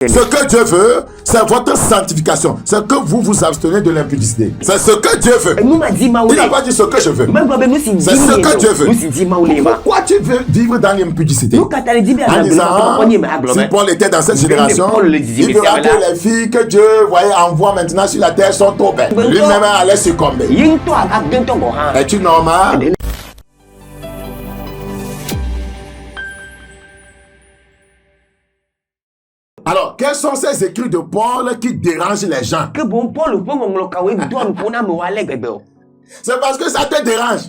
Ce que Dieu veut, c'est votre sanctification. C'est que vous vous abstenez de l'impudicité. C'est ce que Dieu veut. Il n'a pas dit ce que je veux. C'est ce que Dieu veut. Pourquoi tu veux vivre dans l'impudicité? En disant, si Paul était dans cette génération, il verra que les filles que Dieu envoie maintenant sur la terre sont trop belles. Lui-même allait succomber. Es-tu normal? Alors, quels sont ces écrits de Paul qui dérangent les gens? C'est parce que ça te dérange.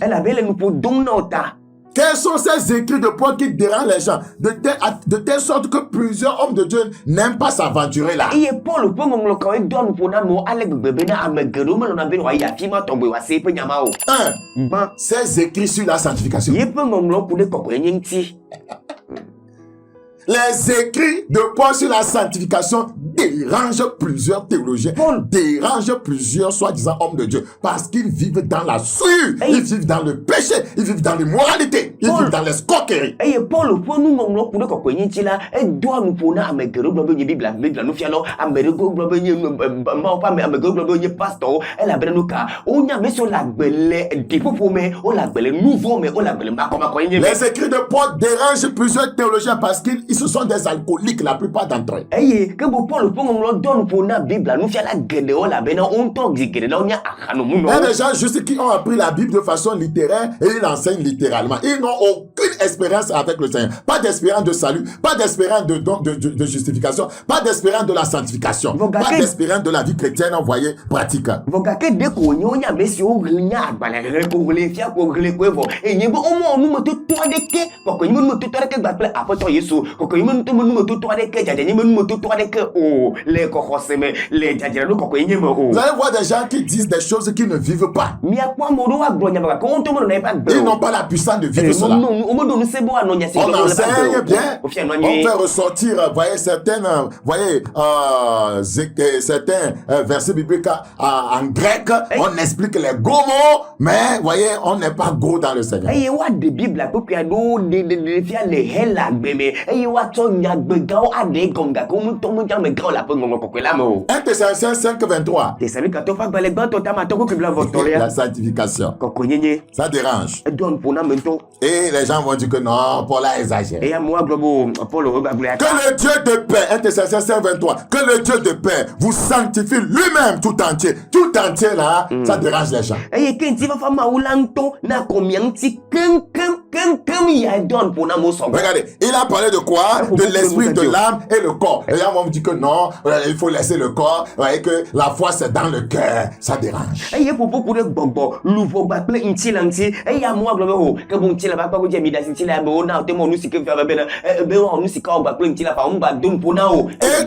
Quels sont ces écrits de Paul qui dérangent les gens de telle sorte que plusieurs hommes de Dieu n'aiment pas s'aventurer là? Ces écrits sur la sanctification. Les écrits de Paul sur la sanctification dérangent plusieurs théologiens, dérangent plusieurs soi-disant hommes de Dieu, parce qu'ils vivent dans la souillure, ils vivent dans le péché, ils vivent dans l'immoralité, ils vivent dans l'escroquerie. Les écrits de Paul dérangent plusieurs théologiens parce qu'ils ce sont des alcooliques, la plupart d'entre eux. Il y a des gens juste qui ont appris la Bible de façon littéraire et ils l'enseignent littéralement. Ils n'ont aucune expérience avec le Seigneur. Pas d'espérance de salut, pas d'espérance de justification, pas d'espérance de la sanctification, pas d'espérance de la vie chrétienne envoyée pratique. Vous allez voir des gens qui disent des choses qu'ils ne vivent pas. Ils n'ont pas la puissance de vivre cela. On enseigne bien, on fait ressortir, certains versets bibliques en grec, on explique les gros mots, mais on n'est pas gros dans le Seigneur. 1 Thessaloniciens 5:23. La sanctification. Ça dérange. Et les gens vont dire que non, Paul a exagéré. Que le Dieu de paix, 1 Thessaloniciens 5:23, que le Dieu de paix vous sanctifie lui-même tout entier. Tout entier là, ça dérange les gens. Regardez, il a parlé de quoi? De l'esprit, de l'âme et le corps. Et là, on me dit que non, il faut laisser le corps, et que la foi c'est dans le cœur. Ça dérange. Et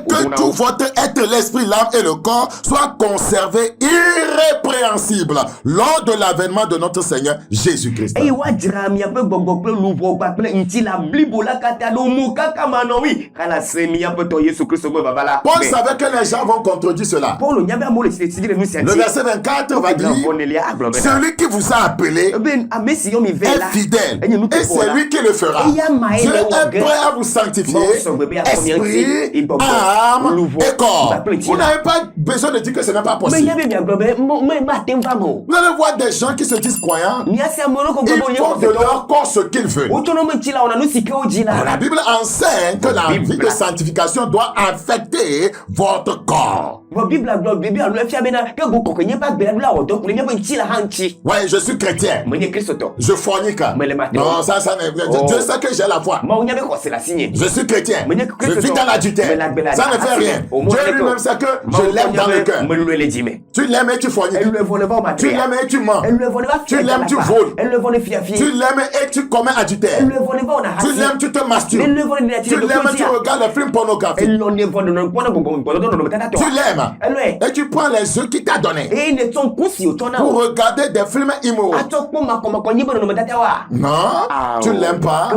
que tout votre être, l'esprit, l'âme et le corps soient conservés irrépréhensibles lors de l'avènement de notre Seigneur Jésus-Christ. Paul savait que les gens vont contredire cela. Le verset 24 va dire: celui qui vous a appelé est fidèle et c'est lui qui le fera. Dieu est prêt à vous sanctifier, esprit, âme et corps. Vous n'avez pas besoin de dire que ce n'est pas possible. Vous allez voir des gens qui se disent croyants, ils font de leur corps ce qu'ils veulent. La Bible enseigne que la vie de sanctification doit affecter votre corps. Oui, je suis chrétien. Je fornique. Non, ça Dieu sait que j'ai la foi. Je suis chrétien. Je vis dans l'adultère. Ça ne fait rien. Dieu lui-même sait que je l'aime dans le cœur. Tu l'aimes et tu forniques. Tu l'aimes et tu mens. Tu l'aimes, tu voles. Tu l'aimes et tu commets adultère. Tu l'aimes, tu te masturbes. Tu l'aimes, tu regardes les films pornographiques. Tu l'aimes. main et tu prends les œufs qu'il t'a donnés pour regarder des films immoraux. Non, tu l'aimes pas,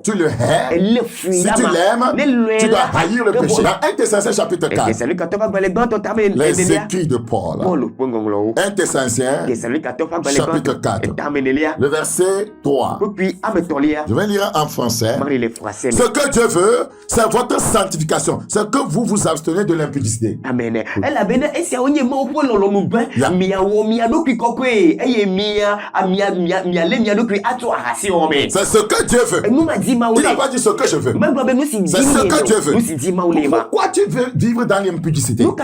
tu le hais. Si tu l'aimes, tu dois haïr le péché. Dans 1 Thessaloniciens chapitre 4, les écrits de Paul. 1 Thessaloniciens chapitre 4, le verset 3. Je vais lire en français. Ce que Dieu veut, c'est votre sanctification. C'est que vous vous abstenez de l'impudicité. Amen. C'est ce que Dieu veut. Il n'a pas dit ce que je veux. C'est ce que Dieu veut. Pourquoi tu veux vivre dans l'impudicité? En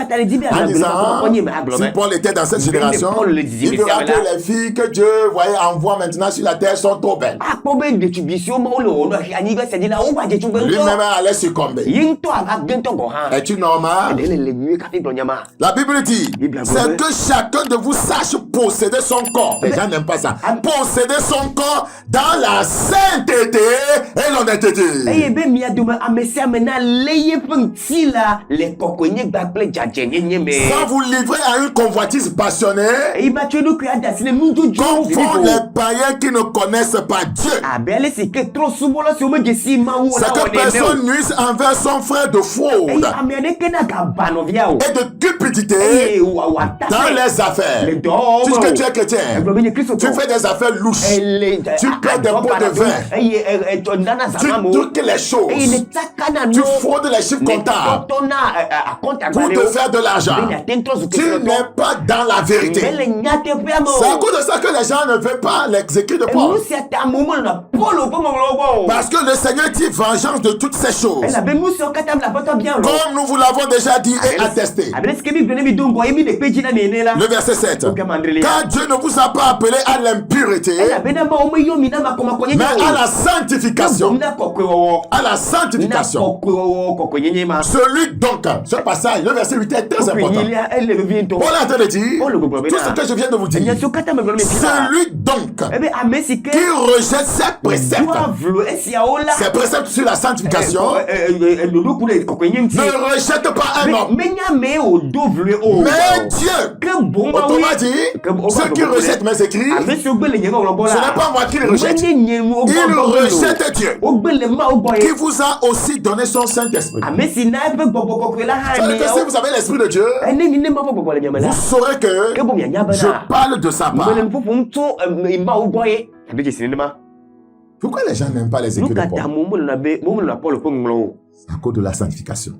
disant, si Paul était dans cette génération, il verra que les filles que Dieu voyait envoie maintenant sur la terre sont trop belles. Lui-même allait succomber. Es-tu normal? La Bible dit, c'est que chacun de vous sache posséder son corps. Les gens n'aiment pas ça. Posséder son corps dans la sainteté et l'honnêteté. Sans vous livrer à une convoitise passionnée, comme font les païens qui ne connaissent pas Dieu. C'est que personne nuise envers son frère de fraude et de cupidité dans les affaires. Puisque tu es chrétien, tu fais des affaires louches, tu perds des pots de vin, tu truques les choses, tu fraudes les chiffres comptables pour te faire de l'argent. Tu n'es pas dans la vérité. C'est à cause de ça que les gens ne veulent pas les écrits de Paul. Parce que le Seigneur dit vengeance de toutes ces choses. Comme nous vous l'avons déjà dit et attesté. Le verset 7. Car Dieu ne vous a pas appelé à l'impureté, mais à la sanctification. À la sanctification. Celui donc, ce passage, le verset 8 est très important. Paul est en train de dire tout ce que je viens de vous dire. Celui donc qui rejette ses préceptes, sur la sanctification, ne rejette pas un homme, mais Dieu. Autrement dit, ceux qui rejettent mes écrits, ce n'est pas moi qui les rejette. Il rejette Dieu, qui vous a aussi donné son Saint-Esprit. Si vous avez l'Esprit de Dieu, vous saurez que je parle de sa part. Pourquoi les gens n'aiment pas les écrits de Paul? C'est à cause de la sanctification.